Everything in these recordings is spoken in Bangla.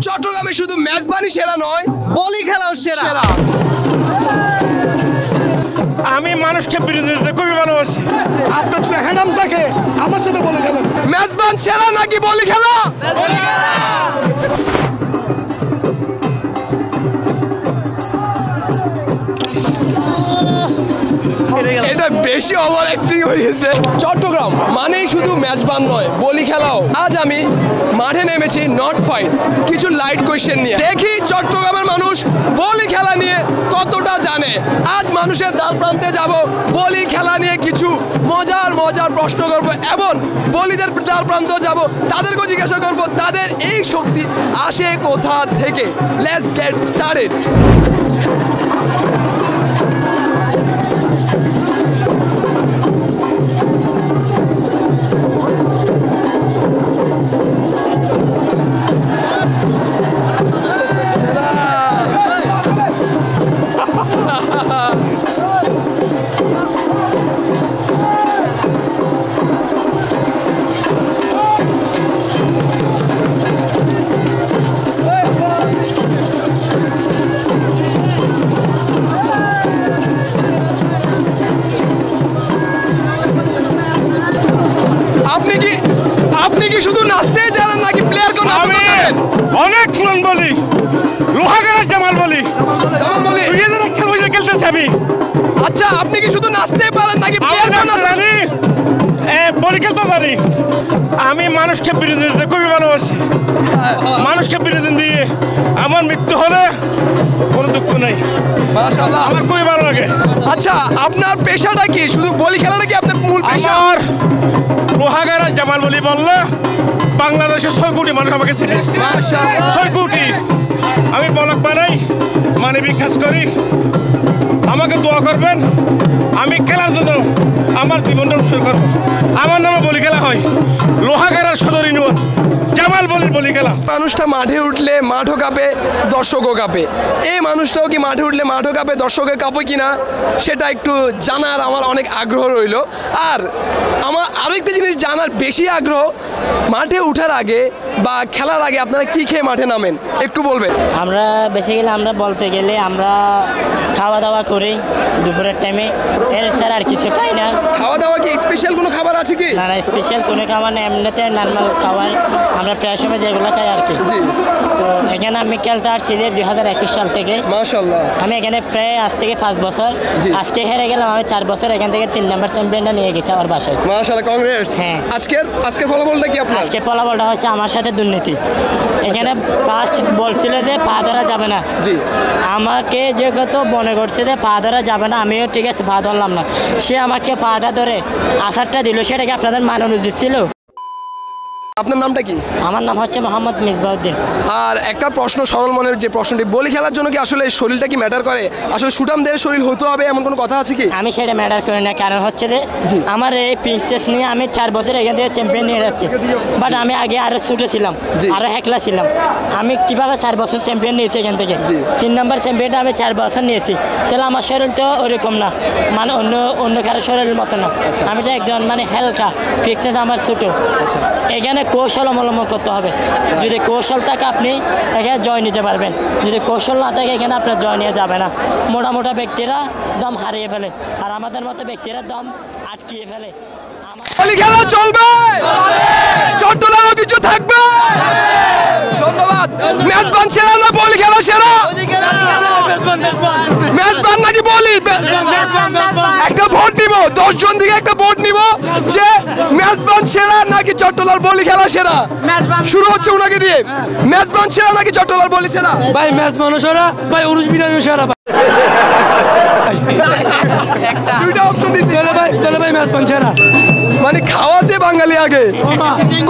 চট্টগ্রামে শুধু মেজবানি সেরা নয়, বলি খেলাও সেরা। আমি মানুষকে বিরোধী খুবই ভালোবাসি। আপনার যদি হ্যান্ডাম থাকে আমার সাথে বলে গেলেন মেজবান সেরা নাকি বলি খেলা? এটা বেশি ওভার অ্যাক্টিং হয়ে গেছে। চট্টগ্রাম মানেই শুধু মেজবান নয়, বলি খেলাও। আজ আমি মাঠে নেমেছি নট ফাইট কিছু লাইট কোয়েশ্চেন নিয়ে, দেখি চট্টগ্রামের মানুষ বলি খেলা নিয়ে কতটা জানে। আজ মানুষের দ্বার প্রান্তে যাব, বলি খেলা নিয়ে কিছু মজার মজার প্রশ্ন করব এবং বলিদের দ্বার প্রান্তে যাব, তাদেরকেও জিজ্ঞাসা করব তাদের এই শক্তি আসে কোথা থেকে। Let's get started. আপনি কি শুধু নাচতে জানেন নাকি প্লেয়ার কোন? আমি অনেক ফুলন বলি, লোহাগাড়া জামাল বলি, খেলতেছি আমি। আচ্ছা, আপনি কি শুধু নাচতে পারেন নাকি প্লেয়ার কোন? জানি, বলি খেলতে জানি। আমি মানুষকে বিনোদন দিতে খুবই ভালোবাসি। মানুষকে বিনোদন দিয়ে আমার মৃত্যু হলে কোনো দুঃখ নেই। মাশাআল্লাহ, আমার খুবই ভালো লাগে। আচ্ছা, আপনার পেশাটা কি? শুধু বলি খেলা নাকি আপনার মূল পেশা? আমার লোহাগাড়া জামাল বলি বললে বাংলাদেশের 6 কোটি মানুষ আমাকে চিনে। 6 কোটি। আমি বলক বানাই, মানবিক কাজ করি। আমাকে দোয়া করবেন, আমি খেলার জন্য আমার জীবনটা উৎসর্গ করবো। আমার নামে বলি খেলা হয়, লোহাগাড়ার সদর ইউনিয়ন জামাল বলি খেলা। মানুষটা মাঠে উঠলে মাঠও কাঁপে, দর্শকও কাঁপে। এই মানুষটাও কি মাঠে উঠলে মাঠও কাঁপে, দর্শকে কাঁপে কিনা সেটা একটু জানার আমার অনেক আগ্রহ রইল। আর আমার আরও একটা জিনিস জানার বেশি আগ্রহ, মাঠে উঠার আগে বা খেলার আগে আপনারা কি খেয়ে মাঠে নামেন একটু বলবেন? আমরা বেসিক্যালি আমরা বলতে গেলে আমরা খাওয়া দাওয়া করি দুপুরের টাইমে, এর ছাড়া আর কিছু খাই না। খাওয়া দাওয়া কি স্পেশাল কোনো খাবার আছে কি? না, স্পেশাল কোনো খাবার না, এমনিতে নর্মাল খাবার আমরা প্রায় সময় যেগুলো খাই আর কি। জি। তো এখানে আমি খেলতে আসছি যে 2021 সাল থেকে। মাশাআল্লাহ। আমি এখানে প্রায় আজ থেকে 5 বছর। আজকে হেরে গেলাম, আমি 4 বছর এখান থেকে 3 নম্বর চ্যাম্পিয়নটা নিয়ে গেছি আমার বাসায়। মাশাআল্লাহ, কংগ্রেস। হ্যাঁ। আজকের ফলাফলটা কি আপনার? আজকে ফলাফলটা হচ্ছে আমার সাথে দুর্নীতি। এখানে ফার্স্ট বলছিল যে পা ধরা যাবে না। জি। আমাকে যে কত মনে করছে যে পা ধরা যাবে না, আমিও ঠিক আছে পা ধরলাম না। সে আমাকে পাটা ধরে আসারটা দিল, সেটা কি আপনাদের মানানো উচিত ছিল? আপনার নামটা কি? আমার নাম হচ্ছে মোহাম্মদ মিসবাউদ্দিন। আর একটা প্রশ্ন, সরল মনের যে প্রশ্নটি, বলি খেলার জন্য কি আসলে শরীরটা কি ম্যাটার করে? আসলে সুঠামদের শরীর হতে হবে এমন কোনো কথা আছে কি? আমি সেটা ম্যাটার করি না, কারণ হচ্ছে যে আমার এই প্রিন্সেস নিয়ে আমি 4 বছর এখান থেকে চ্যাম্পিয়ন নিয়ে যাচ্ছি। বাট আমি আগে আরো ছোটো ছিলাম, আরো হেকলা ছিলাম। আমি কীভাবে 4 বছর চ্যাম্পিয়ন নিয়েছি এখান থেকে? 3 নম্বর চ্যাম্পিয়নটা আমি 4 বছর নিয়েছি। তাহলে আমার শরীর তো ওরকম না, মানে অন্য কারো শরীরের মতো না। আমি তো একজন মানে হালকা, প্রিন্সেস আমার ছোটো। এখানে কৌশল অবলম্বন করতে হবে। যদি কৌশল থাকে আপনি এখানে জয় নিতে পারবেন, যদি কৌশল না থাকে এখানে আপনার জয় নিয়ে যাবে না। মোটা ব্যক্তিরা দম হারিয়ে ফেলে, আর আমাদের মতো ব্যক্তিরা দম আটকিয়ে ফেলে। বলি খেলা চলবে, চট্টগ্রাম ঐতিহ্য থাকবে। ধন্যবাদ। মেজবান সেরা না বলি খেলা সেরা? মেজবান নাকি বলি? একটা ভোট নিব, 10 জন থেকে একটা ভোট নিব যে মেজবান সেরা নাকি চট্টগ্রাম বলি খেলা সেরা। শুরু হচ্ছে ওনাকে দিয়ে। মেজবান সেরা নাকি চট্টগ্রাম বলি সেরা? ভাই মেজবান সেরা, ভাই উরুজ বিরিয়ানি সেরা। দুইটা অপশন দিছি। চলে ভাই মেজবান সেরা। মানে খাওয়াতে বাঙালি আগে,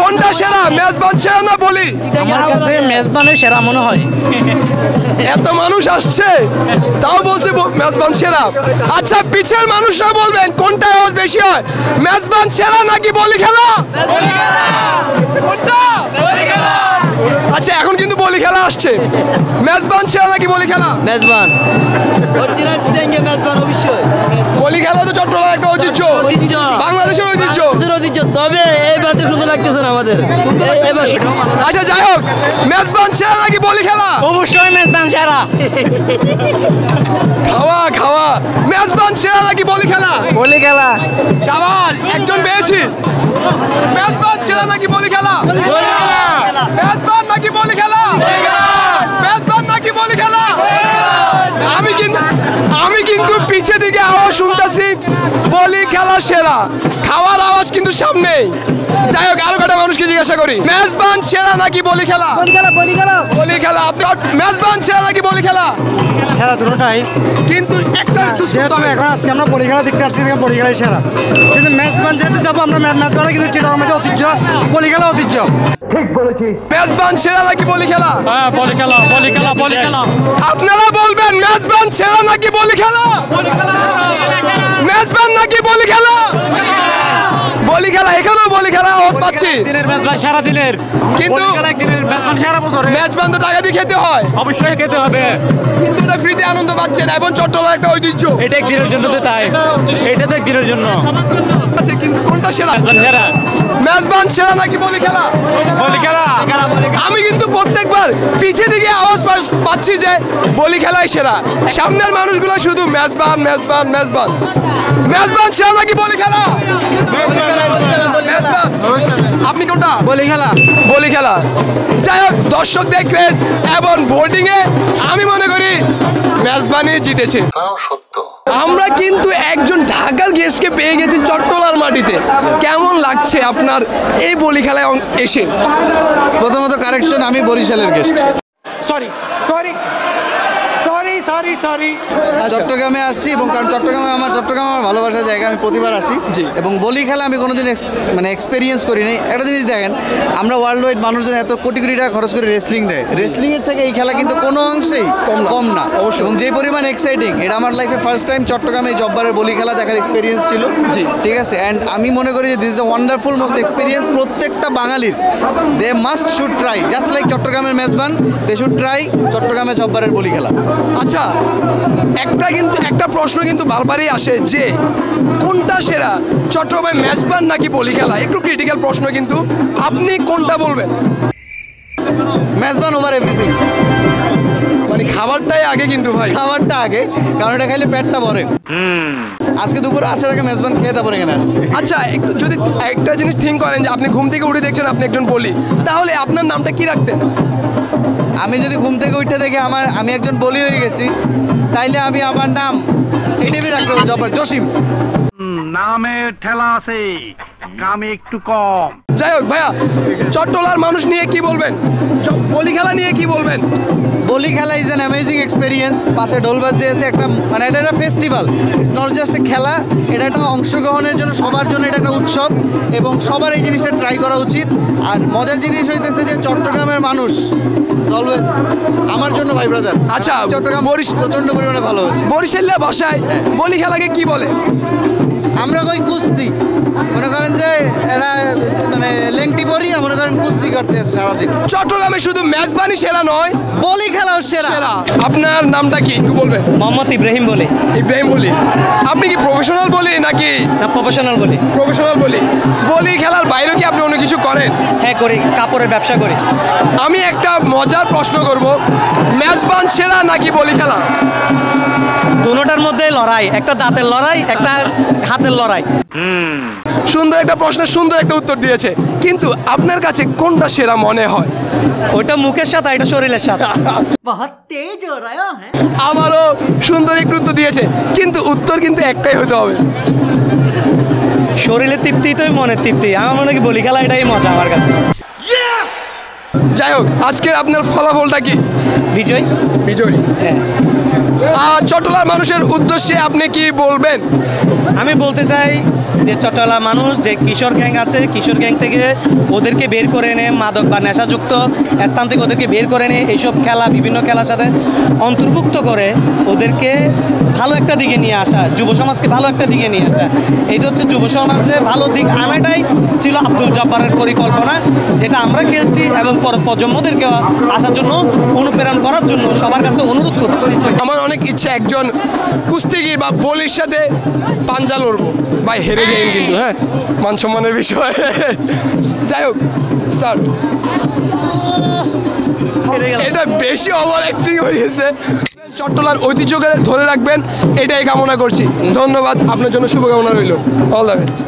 কোনটা সেরা, মেজবান সেরা না বলি? আমার কাছে মেজবানের সেরা মনে হয়। এত মানুষ আসছে তাও বলছে মেজবান সেরা। আচ্ছা, পিছের মানুষরা বলবেন কোনটা আওয়াজ বেশি হয়, মেজবান সেরা নাকি বলি খেলা? আচ্ছা, এখন কিন্তু বলি খেলা আসছে, মেজবান সেরা নাকি বলি খেলা? মেজবান অরিজিনাল চিটাঙ্গে মেজবান অবশ্যই বলি খেলা তো চট্টগ্রামের একটা ঐতিহ্য, ঐতিহ্য। বাংলাদেশের ঐতিহ্য। বাংলাদেশের ঐতিহ্য, তবে এইবারটা সুন্দর লাগতেছে না আমাদের এবার আচ্ছা যাই হোক, মেজবান সেরা নাকি বলি খেলা? অবশ্যই মেজবান সেরা। খাওয়া খাওয়া, মেজবান সেরা নাকি বলি খেলা? বলি খেলা শাবাশ, একজন পেয়েছি। মেজবান সেরা নাকি বলি খেলা? মেজবান নাকি বলি খেলা? মেজবান নাকি বলি খেলা? আমি কিন্তু পিছে দিকে আওয়াজ শুনতেছি বলি খেলা সেরা, খাওয়ার আওয়াজ কিন্তু সামনেই। যাই হোক, আরো কটা মানুষকে জিজ্ঞাসা করি, মেজবান সেরা নাকি বলি খেলা? বলি খেলা। আপনি মেজবান সেরা নাকি বলি খেলা? সেরা দুটোটাই, কিন্তু একটা choose করতে যেহেতু হবে। এখন আজকে আমরা বলি খেলা দেখতে আসছি, বলি খেলাই সেরা। কিন্তু মেজবান যেহেতু যাবো আমরা, মেজবানে কিন্তু চিটাগাং মধ্যে ঐতিহ্য, বলি খেলা ঐতিহ্য। মেজবান সেরা নাকি বলি খেলা? হ্যাঁ বলি খেলা বলি খেলা বলি খেলা আপনারা বলবেন মেজবান সেরা নাকি বলি খেলা? মেজবান নাকি বলি খেলা? বলি খেলা, এখানেও বলি খেলা আওয়াজ পাচ্ছি, দিনের মেজবান সারা দিনের কিন্তু বলি খেলা একদিনের মেজবান সারা বছর মেজবান তো টাকা দিয়ে খেতে হয়, অবশ্যই খেতে হবে। কিন্তু এটা ফ্রিতে আনন্দ পাচ্ছেন এবং চট্টগ্রামের একটা ঐতিহ্য এটা একদিনের জন্য তো তাই, এটা তো একদিনের জন্য আছে। কিন্তু কোনটা সেরা? সেরা মেজবান সেরা নাকি বলি খেলা? বলি খেলা আমি কিন্তু প্রত্যেকবার পিছে দিকে আওয়াজ পাচ্ছি যে বলি খেলাই সেরা, সামনের মানুষগুলো শুধু মেজবান মেজবান মেজবান। মেজবান সেরা নাকি বলি খেলা? মেজবান। আপনি কোনটা? বলি খেলা। বলি খেলা। যাই হোক, দর্শকদের ক্রেজ এবং ভোটিং এ আমি মনে করি মেজবানই জিতেছে। আমরা কিন্তু একজন ঢাকার গেস্টকে পেয়ে গেছি চট্টলার মাটিতে। কেমন লাগছে আপনার এই বলি খেলায় এসে? প্রথমত কারেকশন, আমি বরিশালের গেস্ট। চট্টগ্রামে আসছি এবং কারণ চট্টগ্রাম আমার ভালোবাসার জায়গা, আমি প্রতিবার আসি। এবং বলি খেলা আমি কোনোদিন মানে এক্সপেরিয়েন্স করিনি। একটা জিনিস দেখেন, আমরা ওয়ার্ল্ড ওয়াইড মানুষজন এত কোটি কোটি টাকা খরচ করে রেসলিং দেয়, রেসলিংয়ের থেকে এই খেলা কিন্তু কোনো অংশেই কম না। এবং যে পরিমাণ এক্সাইটিং, এটা আমার লাইফে ফার্স্ট টাইম চট্টগ্রামে এই জব্বারের বলি খেলা দেখার এক্সপিরিয়েন্স ছিল। ঠিক আছে, অ্যান্ড আমি মনে করি যে this the wonderful most experience. প্রত্যেকটা বাঙালির they must should try, just like চট্টগ্রামের মেজবান, দে শুড ট্রাই চট্টগ্রামে জব্বারের বলি খেলা। আচ্ছা, একটা প্রশ্ন কিন্তু বারবারই আসে যে কোনটা সেরা, চট্টগ্রামের মেজবান নাকি বলি খেলা? একটু ক্রিটিক্যাল প্রশ্ন, কিন্তু আপনি কোনটা বলবেন? মেজবান ওভার এভরিথিং। মানে খাবারটাই আগে কিন্তু ভাই, খাবারটা আগে, কারণ এটা খাইলে পেটটা ভরে। আজকে দুপুরে আসার আগে মেজবান খেয়ে তারপরে এখানে আসছি। আচ্ছা, একটু যদি একটা জিনিস থিঙ্ক করেন যে আপনি ঘুম থেকে উঠে দেখছেন আপনি একজন বলি, তাহলে আপনার নামটা কি রাখতেন? আমি যদি ঘুম থেকে উঠে দেখি আমি একজন বলি হয়ে গেছি, তাইলে আমি আমার নাম এইটাই রাখতে হবে, জব্বার জসিম। নামের ঠেলা আছে, কামে একটু কম। যাই হোক ভাইয়া, চট্টলার মানুষ নিয়ে কি বলবেন? বলি খেলা নিয়ে কি বলবেন? বলি খেলা ইজ অ্যান অ্যামেজিং এক্সপিরিয়েন্স। পাশে ঢোলবাজ দিয়েছে, একটা মানে এটা একটা festival, it's not just a খেলা, এটা একটা অংশগ্রহণের জন্য, সবার জন্য এটা একটা উৎসব এবং সবার এই জিনিসটা ট্রাই করা উচিত। আর মজার জিনিস হইতেছে যে চট্টগ্রামের মানুষ অলওয়েজ আমার জন্য ভাই ব্রাদার। আচ্ছা, চট্টগ্রাম প্রচণ্ড পরিমাণে ভালো হয়েছে। বরিশালের ভাষায় বলি খেলাকে কি বলে? আমরা কই কুস্তি, মনে করেন যে এরা মানে লেংটি পরি, মনে করেন কুস্তি করতে আসে সারাদিন। চট্টগ্রামে শুধু মেজবানি সেরা নয়, বলি খেলাও সেরা। আপনার নামটা কি একটু বলবেন? মোহাম্মদ ইব্রাহিম বলে। ইব্রাহিম বলি। আপনি কি প্রফেশনাল বলি নাকি? না, প্রফেশনাল বলি। প্রফেশনাল বলি। বলি খেলার বাইরেও কি আপনি অন্য কিছু করেন? হ্যাঁ করি, কাপড়ের ব্যবসা করি। আমি একটা মজার প্রশ্ন করব, মেজবান সেরা নাকি বলি খেলা? দুটোটার মধ্যে লড়াই, একটা দাঁতের লড়াই, একটা হাতের লড়াই। সুন্দর একটা প্রশ্নের সুন্দর একটা উত্তর দিয়েছে, কিন্তু আপনার কাছে কোনটা সেরা মনে হয়? ওইটা মুখের সাথে, এটা শরীরের সাথে। আমারও সুন্দর একটু উত্তর দিয়েছে, কিন্তু উত্তর কিন্তু একটাই হতে হবে। শরীরের তৃপ্তি তো মনের তৃপ্তি। আমার মনে হয় বলি খেলা এটাই মজা আমার কাছে। যাই হোক, আজকের আপনার ফলাফলটা কি? বিজয়। বিজয়। হ্যাঁ। চট্টলার মানুষের উদ্দেশ্যে আপনি কি বলবেন? আমি বলতে চাই যে চট্টলা মানুষ যে কিশোর গ্যাং আছে, কিশোর গ্যাং থেকে ওদেরকে বের করে এনে মাদক বা নেশাযুক্ত স্থান থেকে ওদেরকে বের করে এনে এইসব খেলা, বিভিন্ন খেলার সাথে অন্তর্ভুক্ত করে ওদেরকে ভালো একটা দিকে নিয়ে আসা, যুব সমাজকে ভালো একটা দিকে নিয়ে আসা। এইটা হচ্ছে যুব সমাজে ভালো দিক আনাটাই ছিল আব্দুল জব্বারের পরিকল্পনা, যেটা আমরা খেলছি এবং প্রজন্মদেরকে আসার জন্য অনুপ্রেরণ করার জন্য সবার কাছে অনুরোধ করতে। আমার অনেক ইচ্ছা একজন কুস্তিগির বা বলির সাথে পাঞ্জা লড়বো, ভাই হেরে যাই কিন্তু, হ্যাঁ মান সম্মানের বিষয়। যাই হোক, স্টার্ট। এটা বেশি ওভার অ্যাক্টিং হয়ে গেছে। চট্টলার ঐতিহ্যকে ধরে রাখবেন, এটাই কামনা করছি। ধন্যবাদ, আপনার জন্য শুভকামনা রইল। All the best.